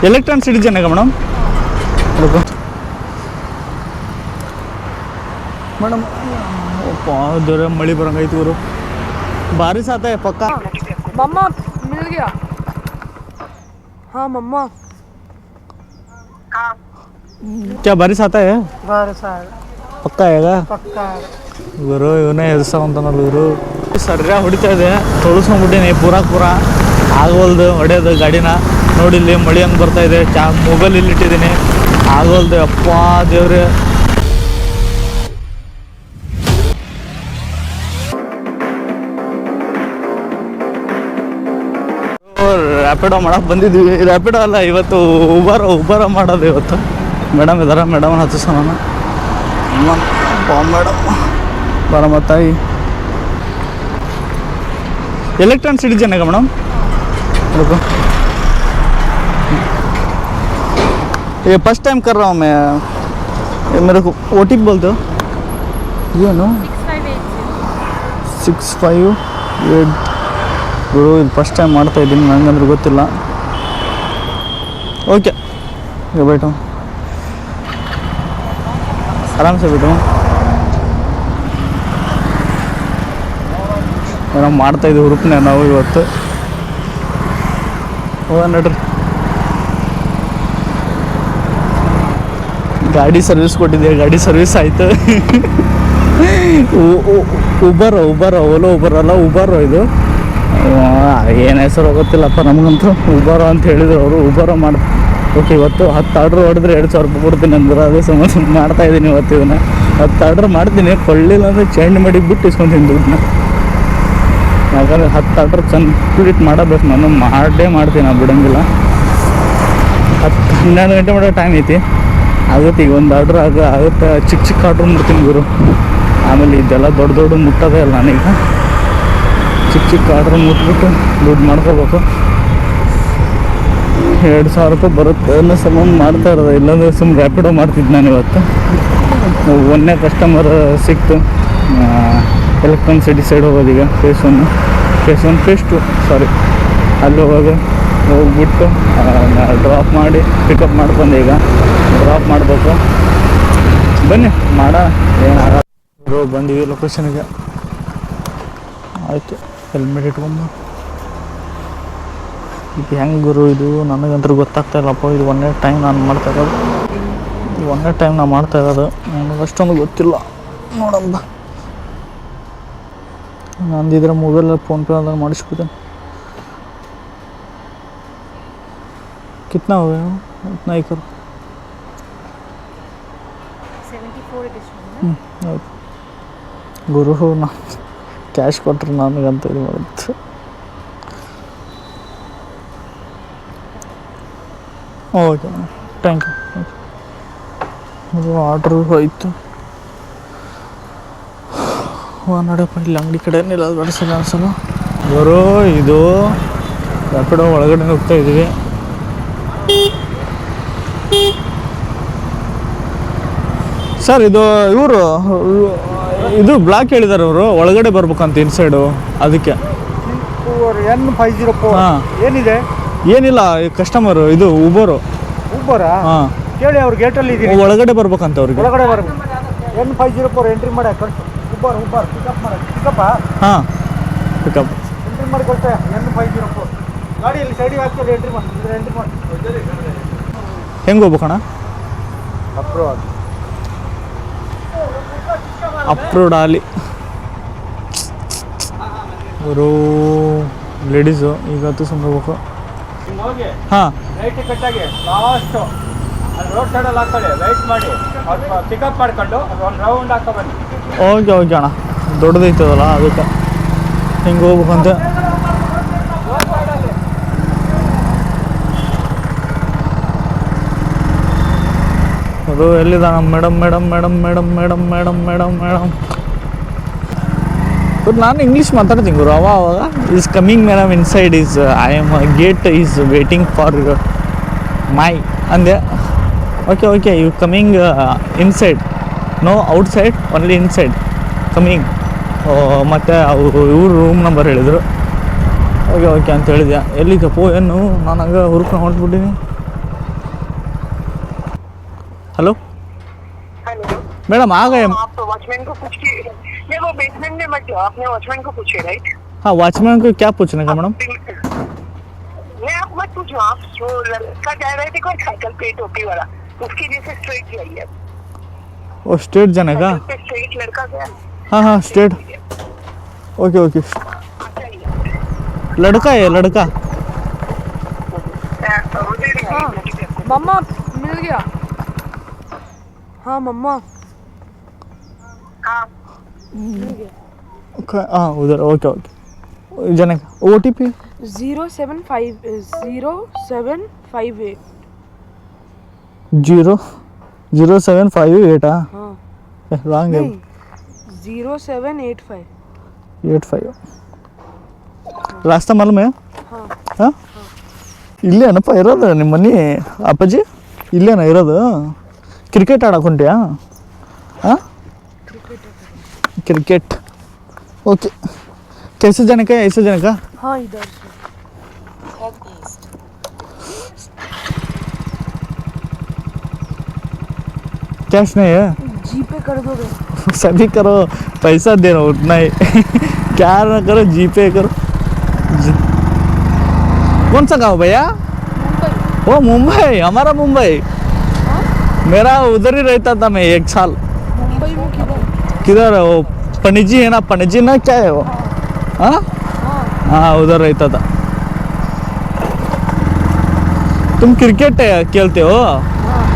Electron citizen ಆಗ madam madam ದೇವ್ರೆ ಮಳೆ ಬರಂಗೈತಿ ಇವರು ಭಾರಿ ಸಾತ ಪಕ್ಕ मम्मा मिल गया हाँ मम्मा क्या बारिश आता है बारिश पक्का आएगा पक्का ಇವರು ಇವನೇ ಹೆದರ್ಸಂತಾನಲ್ಲ ಇವರು ಸರಿಯಾಗಿ ಹೊಡಿತಾ ಇದೆ ತೊಳಸ್ಕೊಂಡ್ಬಿಟ್ಟಿನಿ ಪೂರಾ ಆಗೋಲ್ದು ಹೊಡೆಯೋದು ಗಾಡಿನ ನೋಡಿ ಇಲ್ಲಿ ಮಳೆ ಹಂಗೆ ಬರ್ತಾ ಇದೆ ಮೊಬೈಲ್ ಇಲ್ಲಿ ಇಟ್ಟಿದ್ದೀನಿ ಆಗೋಲ್ದು ಅಪ್ಪ ದೇವ್ರೆ ರ್ಯಾಪಿಡೋ ಮಾಡಕ್ಕೆ ಬಂದಿದ್ವಿ ರ್ಯಾಪಿಡೋ ಅಲ್ಲ ಇವತ್ತು ಉಬಾರ ಮಾಡೋದು ಇವತ್ತು ಮೇಡಮ್ ಇದಾರ ಮೇಡಮ್ ಹತ್ತಿಸೋಣ ಮೇಡಮ್ ಬರಮ್ಮ ತಾಯಿ इलेक्ट्रॉन सिटीजन है मैडम देखो ये फर्स्ट टाइम कर रहा हूँ मैं मेरे को OTP बोल दो ये नो 6580 ಗುರು ಇದು ಫಸ್ಟ್ ಟೈಮ್ ಮಾಡ್ತಾ ಇದ್ದೀನಿ ನನಗಂದ್ರೆ ಗೊತ್ತಿಲ್ಲ ಓಕೆ ಈಗ ಬೇಟು ಆರಾಮ್ಸೆ ಬಿಟ್ಟು ಏನೋ ಮಾಡ್ತಾಯಿದ್ವಿ ಹುರುಪ್ನೆ ನಾವು ಇವತ್ತು ನಡ್ರಿ ಗಾಡಿ ಸರ್ವಿಸ್ ಕೊಟ್ಟಿದ್ದೆ ಗಾಡಿ ಸರ್ವಿಸ್ ಆಯಿತು ಉಬರ್ ಓಲೋ ಉಬರ್ ಅಲ್ಲ ಉಬಾರೋ ಇದು ಏನು ಹೆಸರು ಗೊತ್ತಿಲ್ಲಪ್ಪ ನಮಗಂತೂ ಉಬಾರೋ ಅಂತ ಹೇಳಿದ್ರು ಅವರು ಉಬಾರೋ ಓಕೆ ಇವತ್ತು 10 ಆರ್ಡ್ರ್ ಹೊಡೆದ್ರೆ 2000 ರೂಪಾಯಿ ಕೊಡ್ತೀನಿ ಅಂದ್ರೆ ಅದೇ ಸಮಸ್ಯೆ ಮಾಡ್ತಾಯಿದ್ದೀನಿ ಇವತ್ತು ಇದನ್ನು 10 ಆರ್ಡ್ರ್ ಮಾಡ್ತೀನಿ ಕೊಳ್ಳಿಲ್ಲ ಅಂದರೆ ಚೇಂಜ್ ಮಾಡಿ ಬಿಟ್ಟು ಇಸ್ಕೊತೀನಿ ದುಡ್ಡನ್ನ ಯಾಕಂದರೆ 10 ಆರ್ಡ್ರ್ ಕಂಪ್ಲೀಟ್ ಮಾಡಬೇಕು ನಾನು ಮಾಡ್ತೀನಿ ನಾನು ಬಿಡೋಂಗಿಲ್ಲ 12 ಗಂಟೆ ಮಾಡೋ ಟೈಮ್ ಐತಿ ಆಗುತ್ತೆ ಈಗ ಒಂದು ಆರ್ಡ್ರ್ ಆಗುತ್ತೆ ಚಿಕ್ಕ ಆರ್ಡ್ರ್ ಮುಟ್ತೀನಿ ಗುರು ಆಮೇಲೆ ಇದೆಲ್ಲ ದೊಡ್ಡ ಮುಟ್ಟೋದೇ ಇಲ್ಲ ನಾನೀಗ ಚಿಕ್ಕ ಆರ್ಡ್ರ್ ಮುಟ್ಬಿಟ್ಟು ದುಡ್ಡು ಮಾಡ್ಕೋಬೇಕು 2000 ರೂಪಾಯಿ ಬರುತ್ತೆ ಅನ್ನೋ ಸಂಬಂಧ ಮಾಡ್ತಾ ಇರೋದು ಇಲ್ಲಾಂದರೆ ಸುಮ್ಮನೆ ರ್ಯಾಪಿಡೋ ಮಾಡ್ತಿದ್ದೆ ನಾನು ಇವತ್ತು ಒಂದನೇ ಕಸ್ಟಮರ್ ಸಿಕ್ತು ಎಲೆಕ್ಟ್ರಾನ್ ಸಿಟಿ ಸೈಡ್ ಹೋಗೋದೀಗ ಫೇಸ್ 2 ಸಾರಿ ಅಲ್ಲಿ ಹೋಗ್ಬಿಟ್ಟು ಡ್ರಾಪ್ ಮಾಡಿ ಪಿಕಪ್ ಮಾಡ್ಕೊಂಡು ಈಗ ಡ್ರಾಪ್ ಮಾಡಬೇಕು ಬನ್ನಿ ಏನಾಗ ಬಂದೀವಿ ಲೊಕೇಶನ್ಗೆ ಆಯಿತು ಹೆಲ್ಮೆಟ್ ಇಟ್ಕೊಂಡು ಇದು ಹೆಂಗೆ ಗುರು ಇದು ನನಗಂತೂ ಗೊತ್ತಾಗ್ತಾ ಇಲ್ಲಪ್ಪ ಇದು ಒಂದೇ ಟೈಮ್ ನಾನು ಮಾಡ್ತಾ ಇರೋದು ನನಗೆ ಅಷ್ಟೊಂದು ಗೊತ್ತಿಲ್ಲ ನೋಡಮ್ಮ ನಂದಿದ್ರೆ ಮೊಬೈಲಲ್ಲಿ ಫೋನ್ಪೇ ಅದಾಗ ಮಾಡಿಸ್ಬಿಟ್ಟೆ कितना हो गया इतना ही करो 74 ಗುರು ನಾ ಕ್ಯಾಶ್ ಕೊಟ್ಟರೆ ನನಗಂತ ಇದು ಮಾಡುತ್ತೆ ಓಕೆ ಥ್ಯಾಂಕ್ ಯು ಆರ್ಡ್ರು ಹೋಯ್ತು ನಡಪ್ಪ ಇಲ್ಲಿ ಅಂಗಡಿ ಕಡೆ ಇಲ್ಲ ಬಡಿಸಲ್ಲ ಅನ್ಸಲ್ಲ ಗುರು ಇದು ರ್ಯಾಪಿಡೋ ಒಳಗಡೆ ಹೋಗ್ತಾ ಇದ್ದೀವಿ ಸರ್ ಇದು ಇದು ಬ್ಲಾಕ್ ಹೇಳಿದ್ದಾರೆ ಅವರು ಒಳಗಡೆ ಬರ್ಬೇಕಂತ ಇನ್ಸೈಡು ಅದಕ್ಕೆ N504 ಹಾಂ ಏನಿದೆ ಏನಿಲ್ಲ ಕಸ್ಟಮರು ಇದು ಉಬರು ಹಾಂ ಕೇಳಿ ಅವ್ರು ಗೇಟಲ್ಲಿ ಇದ್ದೀನಿ ಒಳಗಡೆ ಬರ್ಬೇಕಂತ ಅವ್ರಿಗೆ ಒಳಗಡೆ ಬರ್ಬೇಕು N504 ಎಂಟ್ರಿ ಮಾಡಿ ಉಬರ್ ಪಿಕಪ್ ಹಾಂ ಪಿಕಪ್ ಎಂಟ್ರಿ ಮಾಡಿ ಕಳ್ಸ N504 ಗಾಡಿಯಲ್ಲಿ ಸೈಡಿಗೆ ಹಾಕಿ ಎಂಟ್ರಿ ಮಾಡಿ ಹೆಂಗೆ ಹೋಗ್ಬೇಕಣ್ಣ ಅಪ್ರೂವ್ಡ್ ಆಲಿ ಅವರು ಲೇಡೀಸು ಈಗ ಸುಮ್ಮನೆ ಹೋಗ್ಬೇಕು ಹಾಂ ರೈಟ್ ಕಟ್ಟಾಗಿ ಲಾಸ್ಟು ಅಲ್ಲಿ ರೋಡ್ ಸೈಡಲ್ಲಿ ಹಾಕೊಳ್ಳಿ ರೈಟ್ ಮಾಡಿ ಪಿಕಪ್ ಮಾಡ್ಕೊಂಡು ಒಂದು ರೌಂಡ್ ಹಾಕೋ ಬನ್ನಿ ಓಕೆ ಅಣ್ಣ ದೊಡ್ಡದೈತದಲ್ಲ ಅದಕ್ಕೆ ಹಿಂಗೆ ಹೋಗ್ಬೇಕಂತ ಅದು ಎಲ್ಲಿದ್ದಾನ ಮೇಡಮ್ ಬಟ್ ನಾನು ಇಂಗ್ಲೀಷ್ ಮಾತಾಡ್ತೀನಿ ಗುರು ಅವಾಗ is coming madam inside is I am gate is waiting for my ಅಂದೆ okay you coming inside no outside only inside coming ಮತ್ತು ಇವರು ರೂಮ್ ನಂಬರ್ ಹೇಳಿದರು ಓಕೆ ಅಂತ ಹೇಳಿದೆ ಎಲ್ಲಿಗಪ್ಪೋ ಏನು ನಾನು ಹಂಗೆ ಹುರ್ಕೊಂಡು ಹೊಂಟ್ಬಿಟ್ಟಿನಿ हेलो हेलो। मैडम आ गए। आप वॉचमैन को पूछ के नहीं, वो बेसमेंट में मत जाओ, आपने वॉचमैन को पूछे राइट? हाँ वॉचमैन को क्या पूछने का मैडम? नहीं आप मत पूछो, आप जो लड़का जा रहे थे कोई साइकिल पे टोपी वाला, उसके जैसे स्ट्रेट जाइए। वो स्ट्रेट जाने का? साइकिल पे स्ट्रेट लड़का गया। हाँ हाँ स्ट्रेट। Okay okay. लड़का है लड़का। हाँ मम्मा मिल गया। हाँ मम्मा हाँ हाँ उधर। ओके ओके जाने का। OTP 07508। 00758 हाँ हाँ रॉन्ग है। नहीं 0785। 85 ರಾಸ್ತಾ ಮಾಲೂಮ್ ಹಾಂ ಹಾಂ ಇಲ್ಲೇನಪ್ಪ ಇರೋದು ನಿಮ್ಮ ಮನೆ ಅಪ್ಪಾಜಿ? ಇಲ್ಲೇನ ಇರೋದು? ಕ್ರಿಕೆಟ್ ಆಡಕ್ಕೆ ಹೊಂಟ್ಯಾ? ಹಾಂ क्रिकेट ओके। कैसे जाने का? ऐसे जाने का? हाँ इधर से कैश नहीं है? जीपे कर दोगे? सभी करो, पैसा दे रहा हूँ उतना ही। क्या ना करो जीपे करो। कौन सा गाँव भैया? मुंबई। ओ मुंबई, हमारा मुंबई। मेरा उधर ही रहता था मैं 1 साल। मुंबई में किधर? किधर है वो? पणजी है ना, पणजी ना क्या है वो? हाँ हाँ हाँ उधर रहता था। तुम क्रिकेट खेलते हो? हाँ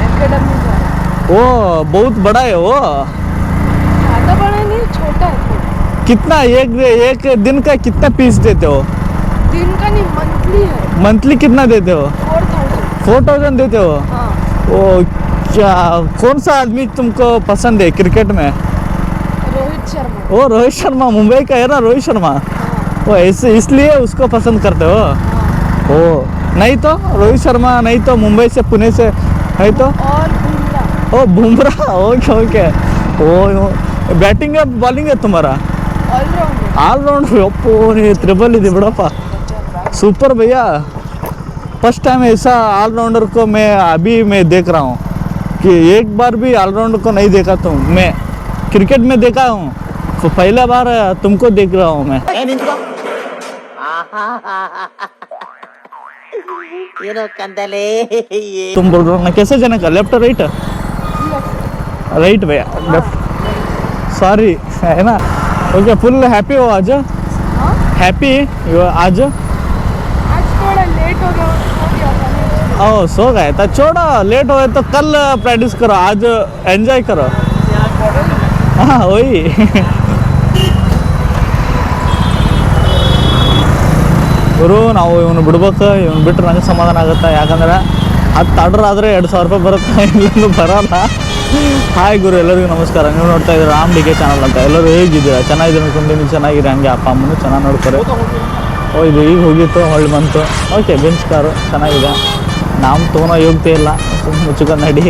एकेडमी जा रहा है। वो बहुत बड़ा है वो। ज़्यादा बड़ा नहीं, छोटा है थोड़ा। कितना एक दिन का कितना पीस देते हो? दिन का नहीं, मंथली है। मंथली कितना देते हो? 4000। 4000 देते हो? हाँ वो क्या, कौन सा आदमी तुमको पसंद है क्रिकेट में? रोहित शर्मा। वो रोहित शर्मा, मुंबई का है ना रोहित शर्मा। हाँ वो ऐसे इसलिए उसको पसंद करते हो? हाँ। ओ नहीं तो रोहित शर्मा, नहीं तो मुंबई से पुणे से, नहीं तो और बुमराह। ओ बुमराह। Okay okay. ओ बैटिंग है बॉलिंग है तुम्हारा? ऑलराउंडर। ऑलराउंडर। अप्पो ट्रिपल ಇದೆ ಬಿಡಪ್ಪ। सुपर भैया, फर्स्ट टाइम ऐसा ऑलराउंडर को मैं देख रहा हूँ कि एक बार भी ऑलराउंडर को नहीं देखा तुम। मैं क्रिकेट में देखा हूँ तो पहला बार तुमको देख रहा हूँ मैं। कंदले तुम बोल रहे हो ना कैसे जाने का? Left right? राइट भैया लेफ्ट। सॉरी है ना। ओके फुल हैप्पी हो आज? हाँ हैप्पी आज? आज थोड़ा लेट हो गया था ना इसलिए। ओ सो गए तो छोड़ो, लेट हो तो कल प्रैक्टिस करो, आज एंजॉय करो। हाँ वही। ಗುರು ನಾವು ಇವನು ಬಿಡ್ಬೇಕು, ಇವನು ಬಿಟ್ಟರೆ ನನಗೆ ಸಮಾಧಾನ ಆಗುತ್ತೆ. ಯಾಕಂದ್ರೆ 10 ಆರ್ಡರ್ ಆದರೆ 2000 ರೂಪಾಯಿ ಬರುತ್ತೆ, ಇಲ್ಲೊಂದು ಬರೋಲ್ಲ. ಹಾಯ್ ಗುರು, ಎಲ್ಲರಿಗೂ ನಮಸ್ಕಾರ. ನೀವು ನೋಡ್ತಾ ಇದ್ದೀರಾ ರಾಮ್ ಡಿ ಕೆ ಚಾನಲ್ ಅಂತ. ಎಲ್ಲರೂ ಹೇಗಿದ್ದೀರಾ? ಚೆನ್ನಾಗಿದ್ದೀರ ಅನ್ಕೊಂಡು ಚೆನ್ನಾಗಿರಿ. ಹಂಗೆ ಅಪ್ಪ ಅಮ್ಮನೂ ಚೆನ್ನಾಗಿ ನೋಡ್ತಾರೆ. ಓ ಇದು ಈಗ ಹೋಗಿತ್ತು ಹೊಳ್ಳಿ ಬಂತು. ಓಕೆ ಬೆಂಚ್ ಕಾರು ಚೆನ್ನಾಗಿದೆ. ನಾವು ತೊಗೊಳೋ ಯೋಗ್ಯತೆ ಇಲ್ಲ, ಮುಚ್ಕೊಂಡು ನಡಿ.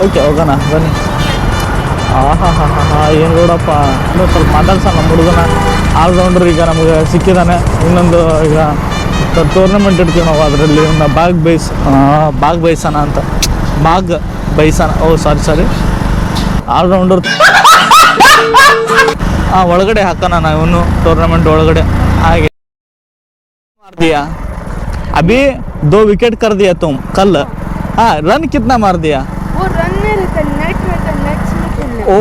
ಓಕೆ ಹೋಗೋಣ ಬನ್ನಿ. ಹಾ ಏನು ನೋಡಪ್ಪ, ಇನ್ನೂ ಸ್ವಲ್ಪ ಮಾತಾಡ್ಸೋಣ ನಮ್ಮ ಹುಡುಗನ. ಆಲ್ರೌಂಡರ್ ಈಗ ನಮಗೆ ಸಿಕ್ಕಿದ್ದಾನೆ. ಇನ್ನೊಂದು ಈಗ ಟೂರ್ನಮೆಂಟ್ ಇಡ್ತೀವಿ ನಾವು, ಅದರಲ್ಲಿ ಒಂದು ಬಾಗ್ ಬೈಸನ ಅಂತ. ಬಾಗ್ ಬೈಸನ. ಓ ಸಾರಿ ಆಲ್ರೌಂಡರ್. ಹಾಂ ಒಳಗಡೆ ಹಾಕೋಣ ನಾವು ಇವನು ಟೂರ್ನಮೆಂಟ್ ಒಳಗಡೆ. ಹಾಗೆ मार दिया अभी 2 विकेट कर दिया तुम कल। हाँ रन कितना मार दिया? वो रन नहीं रहता, नेट रहता, नेट से खेलने। ओ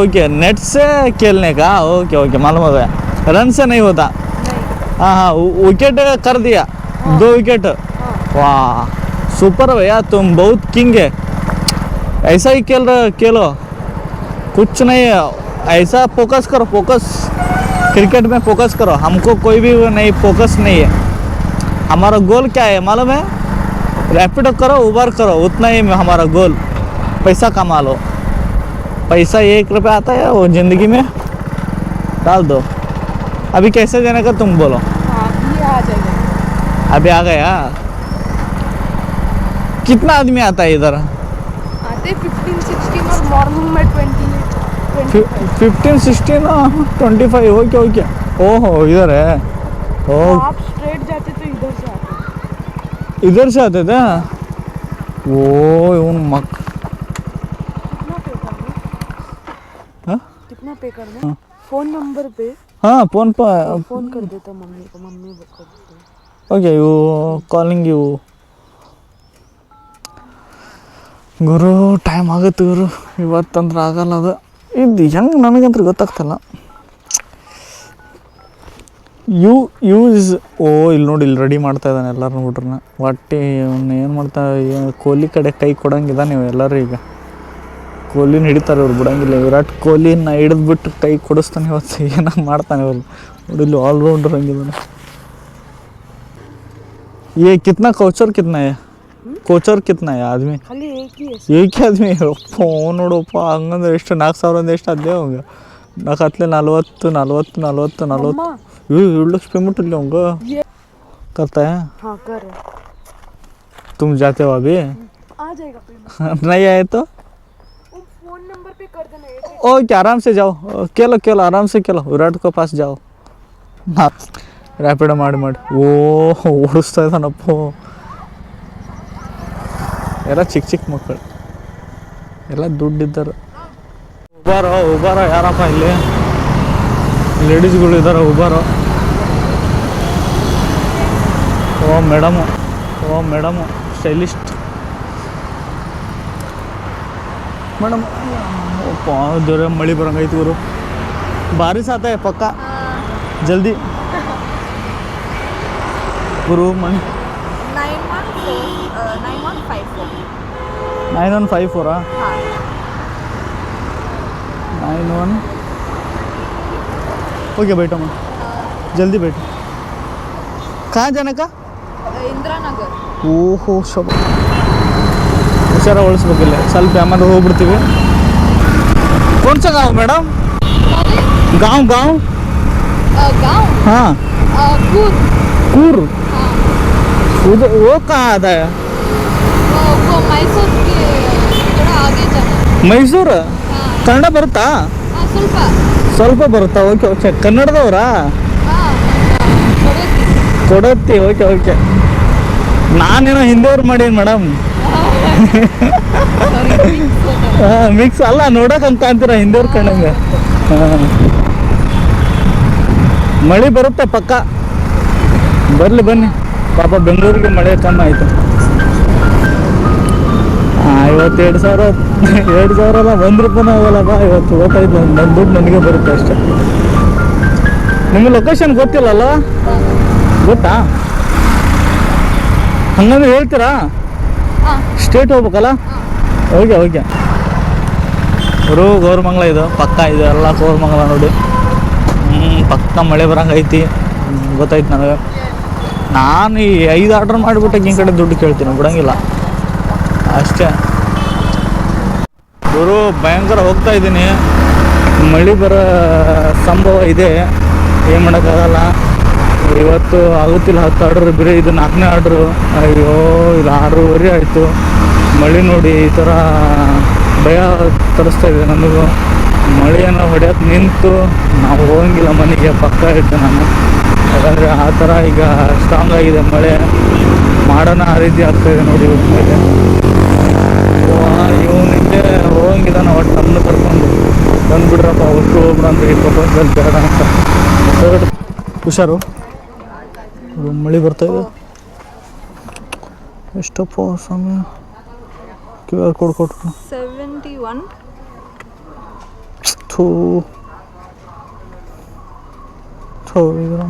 ओके नेट से खेलने का। ओके मालूम हो गया, रन से नहीं होता। नहीं। हाँ विकेट कर दिया। 2 विकेट। वाह सुपर भैया, तुम बहुत किंग है। ऐसा ही खेलो, कुछ नहीं है। ऐसा फोकस करो, क्रिकेट में फोकस करो। हमको कोई भी नहीं फोकस नहीं है। हमारा गोल क्या है मालूम है? रैपिडो करो, उबर करो, उतना ही हमारा गोल। पैसा कमा लो। पैसा 1 रुपया आता है वो ज़िंदगी में डाल दो। अभी कैसे देने का तुम बोलो? हाँ अभी आ जाएगा। अभी आ गया? कितना आदमी आता है इधर? आते 15-16 और मॉर्निंग में 25। 15, 16, 25। ओके ओहो इधर है। ओ आप स्ट्रेट जाते तो इधर से आते। इधर से आते थे? वो उन पे करना फोन नंबर पे हाँ फोन पर फोन कर देता मम्मी को, मम्मी वो कर देती। ಓಕೆ ಇವು ಕಾಲಿಂಗ್ ಇವು ಗುರು ಟೈಮ್ ಆಗುತ್ತೆ ಗುರು, ಇವತ್ತಂದ್ರೆ ಆಗಲ್ಲ ಅದು. ಇದು ಹೆಂಗೆ ನನಗಂದ್ರೆ ಗೊತ್ತಾಗ್ತಲ್ಲ. ಇಸ್ ಇಲ್ಲಿ ನೋಡಿ, ಇಲ್ಲಿ ರೆಡಿ ಮಾಡ್ತಾ ಇದ್ದಾನೆ ಎಲ್ಲರೂ ಹುಡ್ರನ್ನ. ಒಟ್ಟು ಇವನ್ನ ಏನು ಮಾಡ್ತಾ, ಕೊಹ್ಲಿ ಕಡೆ ಕೈ ಕೊಡಂಗಿದ ನೀವು ಎಲ್ಲರೂ. ಈಗ ಕೊಹ್ಲಿನ ಹಿಡಿತಾರೆ ಇವ್ರು, ಬಿಡಂಗಿಲ್ಲ. ವಿರಾಟ್ ಕೊಹ್ಲಿನ ಹಿಡಿದ್ಬಿಟ್ಟು ಕೈ ಕೊಡಿಸ್ತಾನೆ ಇವತ್ತು, ಏನೋ ಮಾಡ್ತಾನೆ ಇವ್ರು. ನೋಡಿ ಇಲ್ಲಿ ಆಲ್ರೌಂಡರ್ ಹಂಗಿದ್ದಾನೆ. ये कितना कोचर कितना है? कोचर कितना है आदमी? खाली एक ही है। एक ही आदमी ಫೋನ್ ನೋಡಪ್ಪ. ಹಂಗಂದ್ರೆ ಎಷ್ಟು 4,000 ಎಷ್ಟು ಅದೇ ಅವಂಗ. 4 40 7 लाख पेमेंट ले होंगे करता है। हाँ कर रहे। तुम जाते हो अभी? आ जाएगा पेमेंट। नहीं आए तो फोन नंबर पे कर देना। ओके आराम से जाओ, खेलो आराम से खेलो, विराट को पास जाओ. हाँ ರ್ಯಾಪಿಡೋ ಮಾಡಿ ಓಡಿಸ್ತಾ ಇದ್ದಾನಪ್ಪ. ಎಲ್ಲ ಚಿಕ್ಕ ಮಕ್ಕಳು, ಎಲ್ಲ ದುಡ್ಡಿದ್ದಾರೆ. ಉಬಾರೋ ಯಾರಪ್ಪ ಇಲ್ಲಿ ಲೇಡೀಸ್ಗಳು ಇದ್ದಾರೆ. ಉಬಾರೋ. ಓ ಮೇಡಮು ಸ್ಟೈಲಿಸ್ಟ್ ಮೇಡಮ್. ಓಪ್ಪ ದೇವ್ರೆ, ಮಳೆ ಬರಂಗೈತಿ ಗುರು. ಬಾರಿಸ್ ಆತ ಪಕ್ಕ ಜಲ್ದಿ ಗುರು. ಮಣಿ 9154 91 ओके बैठो मैं, जल्दी बैठो. कहाँ जाने का? इंदिरा नगर. ಓಹೋ ಶಬ, ಹುಷಾರ ಉಳಿಸ್ಬೇಕಿಲ್ಲ ಸ್ವಲ್ಪ, ಆಮೇಲೆ ಹೋಗ್ಬಿಡ್ತೀವಿ. कौन सा गाँव मैडम? गाँव गाँव हाँ कूर. उधर वो कहाँ आता है? वो मैसूर के थोड़ा आगे जाना. ಮೈಸೂರು. ಕನ್ನಡ ಬರುತ್ತಾ? ಸ್ವಲ್ಪ ಬರುತ್ತಾ? ಓಕೆ ಕನ್ನಡದವರಾ? ಕೊಡತ್ತಿ. ಓಕೆ ನಾನೇನೋ ಹಿಂದಿಯವ್ರು ಮಾಡೀನಿ ಮೇಡಮ್. ಮಿಕ್ಸ್ ಅಲ್ಲ, ನೋಡಕ್ ಅಂತ ಅಂತೀರ ಹಿಂದಿಯವ್ರ ಕಂಡಂಗೆ. ಮಳೆ ಬರುತ್ತೆ ಪಕ್ಕ, ಬನ್ನಿ. ಪಾಪ ಬೆಂಗಳೂರಿಗೆ ಮಳೆ ಕಮ್ಮಿ ಆಯಿತು. ಇವತ್ತು 2,000 ಅಲ್ಲ, 1 ರೂಪಾಯಿನೂ ಹೋಗಲ್ಲಪ್ಪ ಇವತ್ತು. ಓದ್ತಾಯಿದ್ದು ನನ್ನ ದುಡ್ಡು ನನಗೆ ಬರುತ್ತೆ ಅಷ್ಟೇ. ನಿಮಗೆ ಲೊಕೇಶನ್ ಗೊತ್ತಿಲ್ಲಲ್ಲ? ಗೊತ್ತಾ? ಹಂಗಂದ್ರೆ ಹೇಳ್ತೀರಾ? ಸ್ಟೇಟ್ ಹೋಗ್ಬೇಕಲ್ಲ? ಓಕೆ ಗೌರಮಂಗಲ ಇದು ಪಕ್ಕ, ಇದು ಎಲ್ಲ ಗೌರಮಂಗಲ ನೋಡಿ. ಪಕ್ಕ ಮಳೆ ಬರಂಗೆ ಐತಿ, ಗೊತ್ತಾಯ್ತು ನನಗೆ. ನಾನು ಈ 5 ಆರ್ಡ್ರ್ ಮಾಡಿಬಿಟ್ಟು ಈ ಕಡೆ ದುಡ್ಡು ಕೇಳ್ತೀನಿ, ಬಿಡಂಗಿಲ್ಲ ಅಷ್ಟೇ. ಗುರು ಭಯಂಕರ ಹೋಗ್ತಾ ಇದ್ದೀನಿ, ಮಳೆ ಬರೋ ಸಂಭವ ಇದೆ, ಏನು ಮಾಡೋಕ್ಕಾಗಲ್ಲ. ಇವತ್ತು ಆಗುತ್ತಿಲ್ಲ 10 ಆರ್ಡ್ರ್, ಬೇರೆ ಇದು 4ನೇ ಆರ್ಡ್ರು. ಅಯ್ಯೋ ಇದು 6:30 ಆಯಿತು. ಮಳೆ ನೋಡಿ ಈ ಥರ ಭಯ ತರಿಸ್ತಾ ಇದೆ ನನಗೂ. ಮಳೆಯನ್ನು ಹೊಡೆಯೋಕೆ ನಿಂತು ನಾವು ಹೋಗಂಗಿಲ್ಲ ಮನೆಗೆ, ಪಕ್ಕ ಇದ್ದೆ ನಾನು. ಯಾಕಂದರೆ ಆ ಥರ ಈಗ ಸ್ಟ್ರಾಂಗ್ ಆಗಿದೆ ಮಳೆ, ಮಾಡೋಣ ಆ ರೀತಿ ಆಗ್ತಾಯಿದೆ ನೋಡಿ. ಇವ್ರ ಮೇಲೆ ಇವನಿಗೆ ಹೋಗಂಗಿಲ್ಲ, ನಾವು ಒಟ್ಟು ನಮ್ಮನ್ನು ಕರ್ಕೊಂಡು ಬಂದುಬಿಡ್ರಪ್ಪ, ಒಟ್ಟು ಹೋಗ್ಬಿಡಂತ ಈ ಪ್ರಪಂಚದಲ್ಲಿ ಬೇಡ ಅಂತ. ಹುಷಾರು, ಮಳೆ ಬರ್ತಾಯಿದೆ. ಎಷ್ಟಪ್ಪ ಸಮಯ? QR ಕೋಡ್ ಕೊಟ್ಟು 71 ಇದ್ರ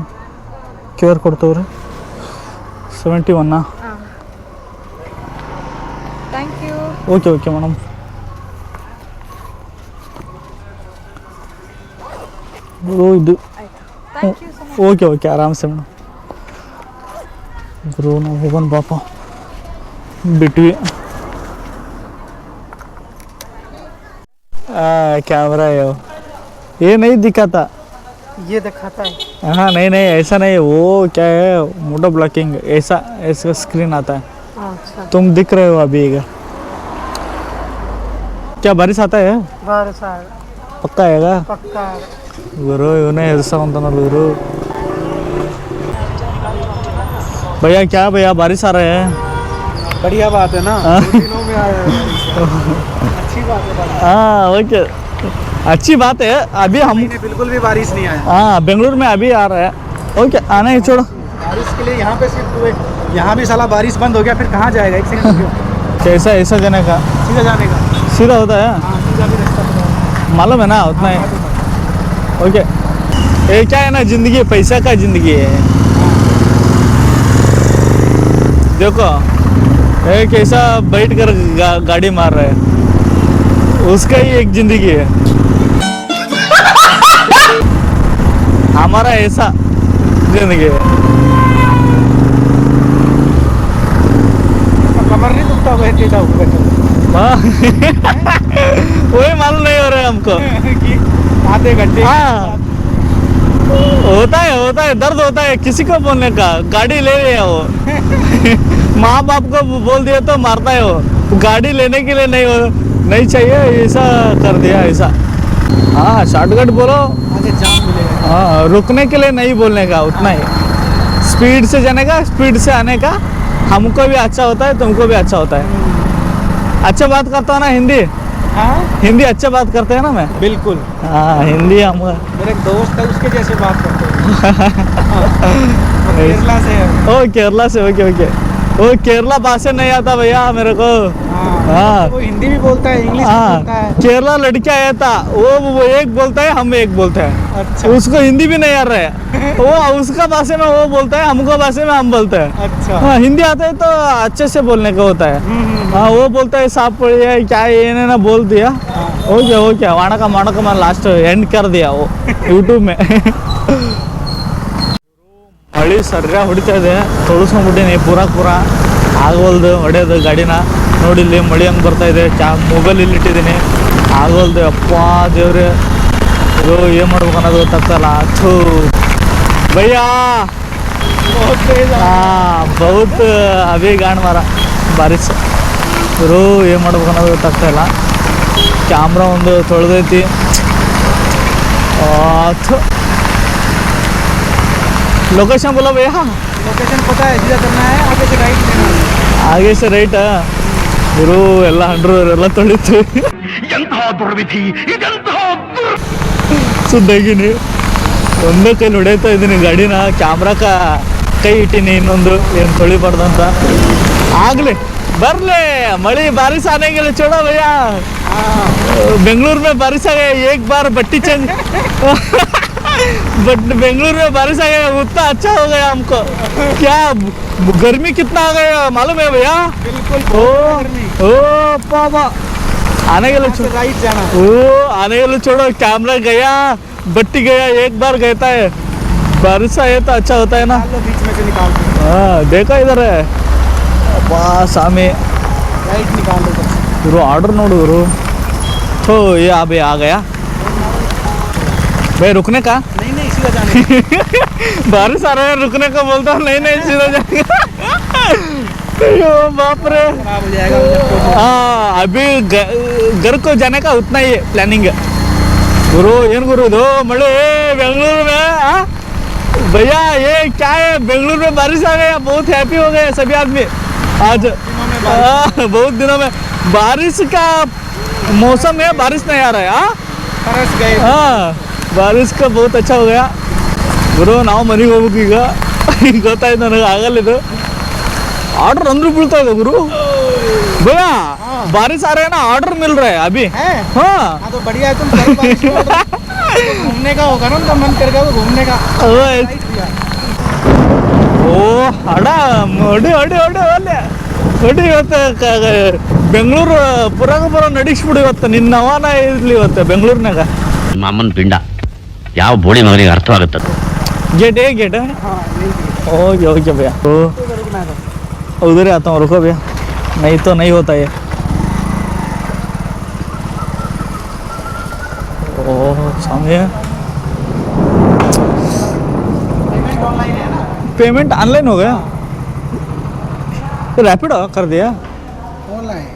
QR ಕೋಡ್ ತಗೋರಿ. 71 ಥ್ಯಾಂಕ್ ಯು. Okay madam. ಇದು ಓಕೆ ಆರಾಮ್ಸೆ ಮೇಡಮ್. ಗುರು ನಾವು ಹೋಗೋಣ ಪಾಪ, ಬಿಟ್ವಿ. कैमरा है ये नहीं दिखाता, ये दिखाता है. हाँ नहीं ऐसा नहीं, वो क्या है मोटो ब्लॉकिंग, ऐसा स्क्रीन आता है. अच्छा. तुम दिख रहे हो अभी. क्या बारिश आता है? बारिश आ पक्का आएगा? पक्का. गुरु इवने ऐसा होता ना गुरु. भैया क्या भैया बारिश आ रहे हैं? बढ़िया बात है ना, 2 दिनों में आया है. अच्छी बात है. हाँ ओके. अच्छी बात है। अभी हम बिल्कुल भी बारिश नहीं आया। हाँ बेंगलुरु में अभी आ रहा है। ओके आना ही छोड़ो। बारिश के लिए यहाँ पे शिफ्ट हुए, यहाँ भी साला बारिश बंद हो गया, फिर कहाँ जाएगा? एक सेकंड रुकियो। कैसा ऐसा जाने का सीधा जाने का। सीधा होता है, हाँ सीधा भी रास्ता पता है। मालूम है ना उतना ही। ओके ये क्या है ना, जिंदगी पैसा का जिंदगी है। देखो एक ऐसा बैठ कर गाड़ी मार रहा है, उसका ही एक जिंदगी है। हमारा ऐसा जिंदगी है। कमर नहीं दुखता हुआ टेढ़ा होकर हाँ। वही मालूम नहीं हो रहा है हमको। कि आधे घंटे हाँ होता है दर्द होता है किसी को बोलने का। गाड़ी ले लिया वो माँ बाप को बोल दिया तो मारता है वो। गाड़ी लेने के लिए नहीं चाहिए, ऐसा कर दिया ऐसा। हाँ शॉर्टकट बोलो। आगे जाम मिलेगा। हाँ रुकने के लिए नहीं बोलने का, उतना ही। स्पीड से जाने का, स्पीड से आने का। हमको भी अच्छा होता है, तुमको भी अच्छा होता है। अच्छा बात करता हूँ ना हिंदी। हाँ हिंदी अच्छा बात करते हैं ना मैं। बिल्कुल। हाँ हिंदी हम मेरे एक दोस्त है, उसके जैसे बात करते हैं। वो केरला से है। ओ केरला से। Okay okay. वो केरला भाषा नहीं आता भैया मेरे को। हाँ। वो हिंदी भी बोलता है, इंग्लिश भी बोलता हाँ है। केरला लड़का आया था, वो एक बोलता है, हम एक बोलते हैं। अच्छा उसको हिंदी भी नहीं आ रहा है। वो उसका भाषा में वो बोलता है, हमको भाषा में हम बोलते हैं। अच्छा। हाँ हिंदी आता है तो अच्छे से बोलने का होता है। हाँ वो बोलता है साफ पड़िया क्या ये ना बोल दिया। ओके ओके वाणका मैं लास्ट एंड कर दिया वो यूट्यूब में। ಮಳೆ ಸರಿಯಾಗಿ ಹೊಡಿತಾ ಇದೆ, ತೊಳಸ್ಕೊಂಡ್ಬಿಟ್ಟಿನಿ ಪೂರ ಆಗೋಲ್ದು ಹೊಡೆಯೋದು ಗಾಡಿನ. ನೋಡಿ ಇಲ್ಲಿ ಮಳೆ ಹಂಗೆ ಬರ್ತಾ ಇದೆ, ಮೊಬೈಲ್ ಇಲ್ಲಿ ಇಟ್ಟಿದ್ದೀನಿ, ಆಗೋಲ್ದು. ಅಪ್ಪ ದೇವ್ರೆ ಇದು ಏನು ಮಾಡ್ಬೇಕು ಅನ್ನೋದು ಗೊತ್ತಾಗ್ತಲ್ಲ. ಥೂ ಭಯ್ಯಾ ಬಹುತ್ ಅಭಿ ಗಾಣ್ ಮಾರ ಬಾರಿಸ್ ಇವರು ಏನು ಮಾಡ್ಬೇಕು ಅನ್ನೋದು ಗೊತ್ತಾಗ್ತಾ ಇಲ್ಲ. ಕ್ಯಾಮ್ರಾ ಒಂದು ತೊಳೆದೈತಿ. लोकेशन बोलो भैया। लोकेशन पता है, सीधा करना है, आगे से राइट लेना है। आगे से राइट गुरु ಎಲ್ಲ ಅಂಡ್ರು ತೊಳಿತು. ಸುದ್ದಾಗಿನಿ ಒಂದೇ ಕೈಲಿ ಹೊಡೆಯ್ತಾ ಇದ್ದೀನಿ ಗಾಡಿನ. ಕ್ಯಾಮ್ರಾಕ ಕೈ ಇಟ್ಟಿನಿ, ಇನ್ನೊಂದು ಏನು ತೊಳಿಬಾರ್ದಂತ. ಆಗ್ಲಿ ಬರ್ಲಿ ಮಳಿ बारिश आने के लिए छोड़ो भैया। बेंगलुरु में बारिश आ गया, एक बार बट्टी चेंज बट बेंगलुरु में बारिश आ गया, उतना अच्छा हो गया हमको। क्या गर्मी कितना आ गया मालूम है भैया? बिल्कुल ओ पापा आने के लिए राइट जाना। ओ आने के लिए छोड़ो, कैमरा गया, बट्टी गया, एक बार कहता है। बारिश आए तो अच्छा होता है ना। बीच में से निकाल दो। हाँ देखा इधर है सामे राइट निकाल दो। गुरु ऑर्डर नोड़ गुरु। तो ये अभी आ गया भाई, रुकने का नहीं सीधा जाने बारिश आ रहा है, रुकने का बोलता हूँ। नहीं सीधा जाएगा। अयो बाप रे। खराब हो जाएगा। हाँ अभी घर को जाने का उतना ही प्लानिंग है गुरु। ಏನು गुरु दो मले बेंगलुरु में। भैया ये क्या है, बेंगलुरु में बारिश आ गया, बहुत हैप्पी हो गए सभी आदमी आज। बहुत दिनों में बारिश का मौसम है, बारिश नहीं आ रहा है। तरस गए। हाँ बारिश का बहुत अच्छा हो गया गुरु. ನಾವು ಮನೆಗೆ ಹೋಗ್ಬೇಕು ಈಗ. ಗೊತ್ತಾಯ್ತು ನನಗೆ, ಆಗಲ್ಲ ಇದು. ऑर्डर अंदर बोलता है गुरु भैया। बारिश आ रहा है ना, ऑर्डर मिल रहा है अभी। हैं? हाँ हाँ तो बढ़िया है, तुम करो बारिश में order। घूमने का होगा ना, तो मन करेगा वो घूमने का। ಓ ಅಡ ಹೊಡಿ ಹೊಡಿ ಹೊಡಿ ಒಳ್ಳೆ ಹೊಡಿ. ಇವತ್ತು ಬೆಂಗಳೂರು ಪುರ ನಡಿಸ್ಬಿಡು ಇವತ್ತು. ನಿನ್ನ ಅವನ ಇರ್ಲಿ ಇವತ್ತು ಬೆಂಗಳೂರಿನಾಗ. ಮಾಮನ್ ಪಿಂಡ ಯಾವ ಬೋಳಿ ಮಗನಿಗೆ ಅರ್ಥವಾಗುತ್ತದೆ. गेट है गेट है। हाँ ओके ओके भैया। तो उधर ही आता हूँ, रुको भैया, नहीं तो नहीं होता ये। ओह सामने पेमेंट ऑनलाइन हो गया। रैपिड कर दिया ऑनलाइन।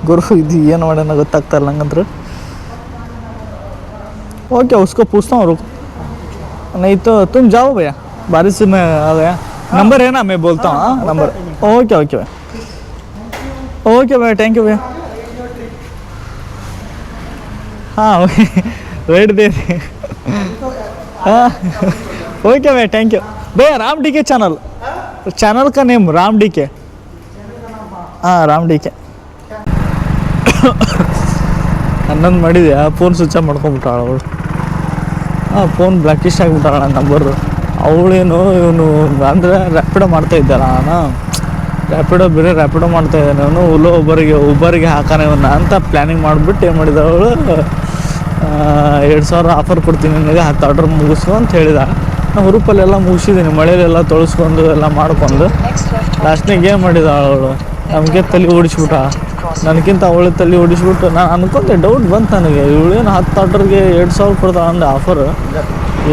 गुरु ಇದು ಏನು ಮಾಡೋಣ ಗೊತ್ತಾಗ್ತಾ ಇಲ್ಲ ನಂಗಂದ್ರೆ. ओके उसको पूछता हूँ, रुको। नहीं तो तुम जाओ भैया, बारिश में आ गया। नंबर है ना, मैं बोलता हूँ। हाँ नंबर। ओके ओके भैया, ओके भैया, थैंक यू भैया। हाँ वेट दे रहे हाँ ओके भाई थैंक यू भैया राम डी के चैनल का नेम राम डी के हाँ राम डी के ಹನ್ನೊಂದು ಮಾಡಿದೆ ಫೋನ್ ಸ್ವಿಚ್ ಆಫ್ ಮಾಡ್ಕೊಂಬಿಟ್ಟಾಳ ಅವಳು ಹಾಂ ಫೋನ್ ಬ್ಲ್ಯಾಕಿಸ್ಟ್ ಆಗಿಬಿಟ್ಟಾಳ ನಂಬರು ಅವಳೇನು ಇವನು ಅಂದರೆ ರ್ಯಾಪಿಡೋ ಮಾಡ್ತಾಯಿದ್ದಾರ ನಾನು ರ್ಯಾಪಿಡೋ ಬೇರೆ ರ್ಯಾಪಿಡೋ ಮಾಡ್ತಾಯಿದ್ದಾನೆ ಅವನು ಉಬರಿಗೆ ಹಾಕಾನೆ ಇವನ್ನ ಅಂತ ಪ್ಲ್ಯಾನಿಂಗ್ ಮಾಡಿಬಿಟ್ಟು ಏನು ಮಾಡಿದ ಅವಳು 2,000 ಆಫರ್ ಕೊಡ್ತೀನಿ ನನಗೆ 10 ಆರ್ಡ್ರ್ ಮುಗಿಸು ಅಂತ ಹೇಳಿದ ನಾನು ಹುರುಪಲ್ಲೆಲ್ಲ ಮುಗಿಸಿದ್ದೀನಿ ಮಳೆಯಲ್ಲೆಲ್ಲ ತೊಳಸ್ಕೊಂಡು ಎಲ್ಲ ಮಾಡ್ಕೊಂಡು ಲಾಸ್ಟ್ನಾಗ ಏನು ಮಾಡಿದ ಅವಳು ನಮಗೆ ತಲೆ ಓಡಿಸ್ಬಿಟ್ಟ ನನಗಿಂತ ಅವಳು ತಲೆ ಓಡಿಸ್ಬಿಟ್ಟು ನಾನು ಅನ್ಕೊಂಡೆ ಡೌಟ್ ಬಂತು ನನಗೆ ಇವಳೇನು 10 ಆರ್ಡ್ರಿಗೆ 2,000 ಕೊಡ್ತಾಳೆ ಅಂದೆ ಆಫರ್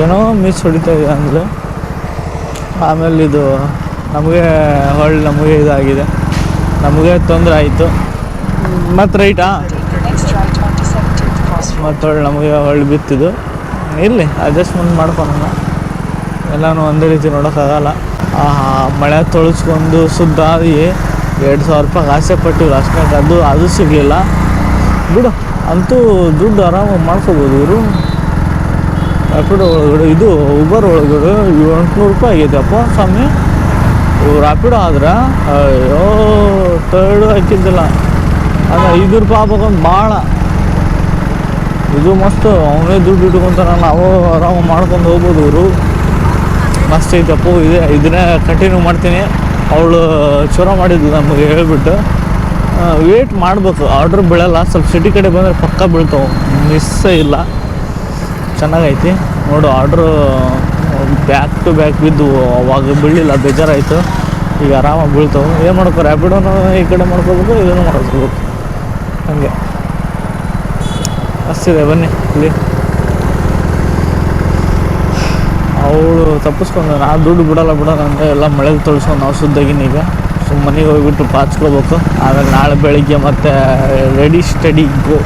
ಏನೋ ಮಿಸ್ ಹೊಡಿತಾ ಇದೆ ಅಂದರೆ ಆಮೇಲೆ ಇದು ನಮಗೆ ಇದಾಗಿದೆ ನಮಗೆ ತೊಂದರೆ ಆಯಿತು ಮತ್ತು ರೈಟಾ ಮತ್ತು ನಮಗೆ ಬಿತ್ತಿದ್ದು ಇರಲಿ ಅಡ್ಜಸ್ಟ್ಮೆಂಟ್ ಮಾಡ್ಕೊಳೋಣ ಎಲ್ಲನೂ ಒಂದೇ ರೀತಿ ನೋಡೋಕ್ಕಾಗಲ್ಲ ಮಳೆ ತೊಳಸ್ಕೊಂಡು ಸುದ್ದಾಗಿ 2,000 ರೂಪಾಯಿಗೆ ಆಸೆ ಪಟ್ಟಿವಿ ಅಷ್ಟೇ ಅದು ಸಿಗಲಿಲ್ಲ ಬಿಡು ಅಂತೂ ದುಡ್ಡು ಆರಾಮಾಗಿ ಮಾಡ್ಕೋಬೋದು ಇವರು ರ್ಯಾಪಿಡೋ ಒಳಗಡೆ ಇದು ಉಬರ್ ಒಳಗಡೆ 800 ರೂಪಾಯಿ ಆಗೈತೆಪ್ಪ ಸ್ವಾಮಿ ರ್ಯಾಪಿಡೋ ಆದ್ರೆ ಅಯ್ಯೋ ತರ್ಡು ಹಾಕಿದ್ದಿಲ್ಲ ಅದು 5 ರೂಪಾಯಿ ಆಗ್ಬೇಕಂತ ಭಾಳ ಇದು ಮಸ್ತು ಅವನೇ ದುಡ್ಡು ಇಟ್ಕೊತಾನ ನಾವು ಆರಾಮ ಮಾಡ್ಕೊಂಡು ಹೋಗ್ಬೋದು ಇವರು ಮಸ್ತ್ ಐತಪ್ಪ ಇದನ್ನೇ ಕಂಟಿನ್ಯೂ ಮಾಡ್ತೀನಿ ಅವಳು ಚೂರ ಮಾಡಿದ್ಲು ನಮಗೆ ಹೇಳ್ಬಿಟ್ಟು ವೇಟ್ ಮಾಡಬೇಕು ಆರ್ಡ್ರ್ ಬೀಳಲ್ಲ ಸ್ವಲ್ಪ ಸಿಟಿ ಕಡೆ ಬಂದರೆ ಪಕ್ಕ ಬೀಳ್ತಾವೆ ಮಿಸ್ಸೇ ಇಲ್ಲ ಚೆನ್ನಾಗೈತಿ ನೋಡು ಆರ್ಡ್ರು ಬ್ಯಾಕ್ ಟು ಬ್ಯಾಕ್ ಬಿದ್ದು ಅವಾಗ ಬೀಳಲಿಲ್ಲ ಬೇಜಾರಾಯಿತು ಈಗ ಆರಾಮಾಗಿ ಬೀಳ್ತಾವೆ ಏನು ಮಾಡ್ಕೋ ರ್ಯಾಪಿಡೋನು ಈ ಕಡೆ ಮಾಡ್ಕೋಬೇಕು ಇದನ್ನು ಮಾಡ್ಕೋಬೇಕು ಹಾಗೆ ಅಷ್ಟಿದೆ ಬನ್ನಿ ಇಲ್ಲಿ ಅವಳು ತಪ್ಪಿಸ್ಕೊಂಡು ನಾವು ದುಡ್ಡು ಬಿಡೋಲ್ಲ ಅಂದರೆ ಎಲ್ಲ ಮಳೆಗೆ ತೊಳ್ಸ್ಕೊಂಡು ನಾವು ಸುದ್ದಾಗಿನ ಈಗ ಮನೆಗೆ ಹೋಗ್ಬಿಟ್ಟು ಪಾಚ್ಕೋಬೇಕು ಆಮೇಲೆ ನಾಳೆ ಬೆಳಿಗ್ಗೆ ಮತ್ತೆ ರೆಡಿ ಸ್ಟಡಿ ಗೋ